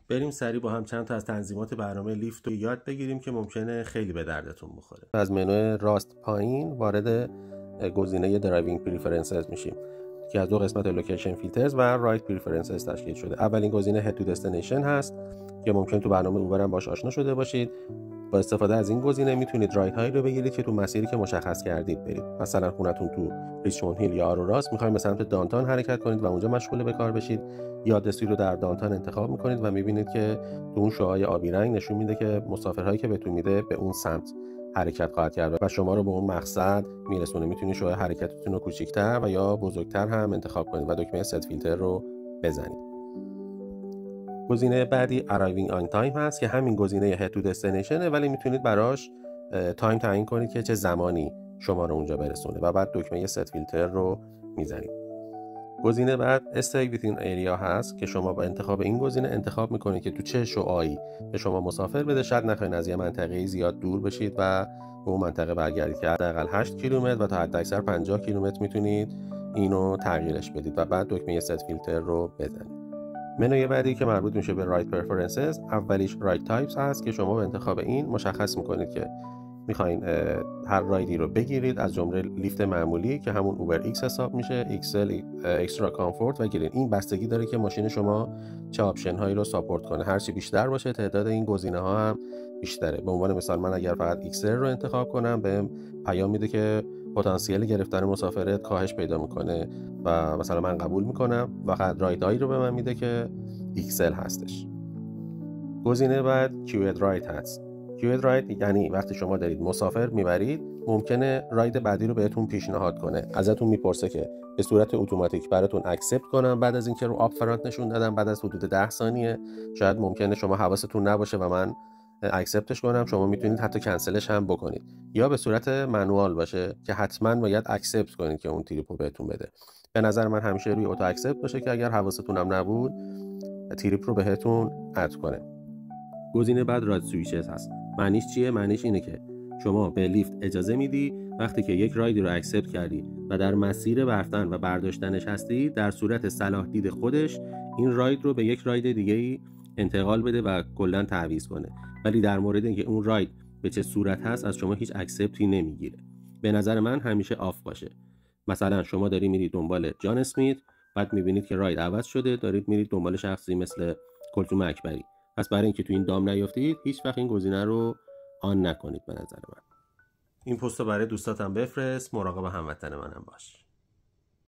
بریم سریع با هم چند تا از تنظیمات برنامه لیفت رو یاد بگیریم که ممکنه خیلی به دردتون بخوره. از منوی راست پایین وارد گزینه درایوینگ پریفرنسز میشیم که از دو قسمت لوکیشن فیلترز و رایت پریفرنسز تشکیل شده. اولین گزینه هد تو دستینیشن هست که ممکن تو برنامه اوبر هم باهاش آشنا شده باشید. با استفاده از این گزینه میتونید رایت هایی رو بگیرید که تو مسیری که مشخص کردید برید. مثلا خونتون تو ریچموند هیل یا آروراس، میخواید به سمت دانتان حرکت کنید و اونجا مشغول به کار بشید، یه آدرسی رو در دانتان انتخاب میکنید و میبینید که تو اون شعاع آبی رنگ نشون میده که مسافرهایی که بهتون میده به اون سمت حرکت خواهد کرد و شما رو به اون مقصد میرسونه. میتونید شعاع حرکتتون رو کوچیک‌تر و یا بزرگتر هم انتخاب کنید و دکمه ست فیلتر رو بزنید. گزینه بعدی Arriving on Time هست که همین گزینه Head to Destination ولی میتونید براش تایم تعیین کنید که چه زمانی شما رو اونجا برسونه و بعد دکمه ست فیلتر رو میزنید. گزینه بعد Stay Within Area هست که شما با انتخاب این گزینه انتخاب میکنید که تو چه شعاعی به شما مسافر بده. شاید نخواین از یه منطقه زیاد دور بشید و به اون منطقه برگردید که حداقل 8 کیلومتر و تا حداکثر 50 کیلومتر میتونید اینو تغییرش بدید و بعد دکمه ست فیلتر رو بزنید. منوی بعدی که مربوط میشه به رایت پرفرنسز، اولیش رایت تایپس هست که شما به انتخاب این مشخص میکنید که میخواین هر رایدی رو بگیرید، از جمله لیفت معمولی که همون اوبر ایکس حساب میشه، ایکسل، اکسترا کامفورت و گرین. این بستگی داره که ماشین شما چه آپشن هایی رو ساپورت کنه. هر چی بیشتر باشه تعداد این گزینه ها هم بیشتره. به عنوان مثال من اگر فقط ایکسل رو انتخاب کنم بهم پیام میده که پتانسیل گرفتن مسافرت کاهش پیدا میکنه و مثلا من قبول میکنم و فقط رایدایی رو به من میده که ایکسل هستش. گزینه بعد کیوید رایت هست. کیوید رایت یعنی وقتی شما دارید مسافر میبرید ممکنه راید بعدی رو بهتون پیشنهاد کنه. ازتون میپرسه که به صورت اتوماتیک براتون اکسپت کنم بعد از اینکه رو آپ فرانت نشون دادم بعد از حدود 10 ثانیه. شاید ممکنه شما حواستون نباشه و من اکسپتش کنم. شما میتونید حتی کنسلش هم بکنید یا به صورت منوال باشه که حتما باید اکسپت کنید که اون تریپ رو بهتون بده. به نظر من همیشه روی اتو اکسپت باشه که اگر حواستون هم نبود تریپ رو بهتون اد کنه. گزینه بعد راد سویچز هست. معنیش چیه؟ معنیش اینه که شما به لیفت اجازه میدی وقتی که یک رایدی رو اکسپت کردی و در مسیر رفتن و برداشتنش هستی، در صورت صلاح دید خودش این راید رو به یک راید دیگه‌ای انتقال بده و کلا تعویض کنه. ولی در مورد اینکه اون راید به چه صورت هست از شما هیچ اکسپتی نمیگیره. به نظر من همیشه آف باشه. مثلا شما داری میرید دنبال جان اسمیت، بعد میبینید که راید عوض شده، دارید میرید دنبال شخصی مثل کلثوم اکبری. پس برای اینکه تو این دام نیافتید هیچ وقت این گزینه رو آن نکنید. به نظر من این پست رو برای دوستاتم بفرست، مراقب هموطن منم باش.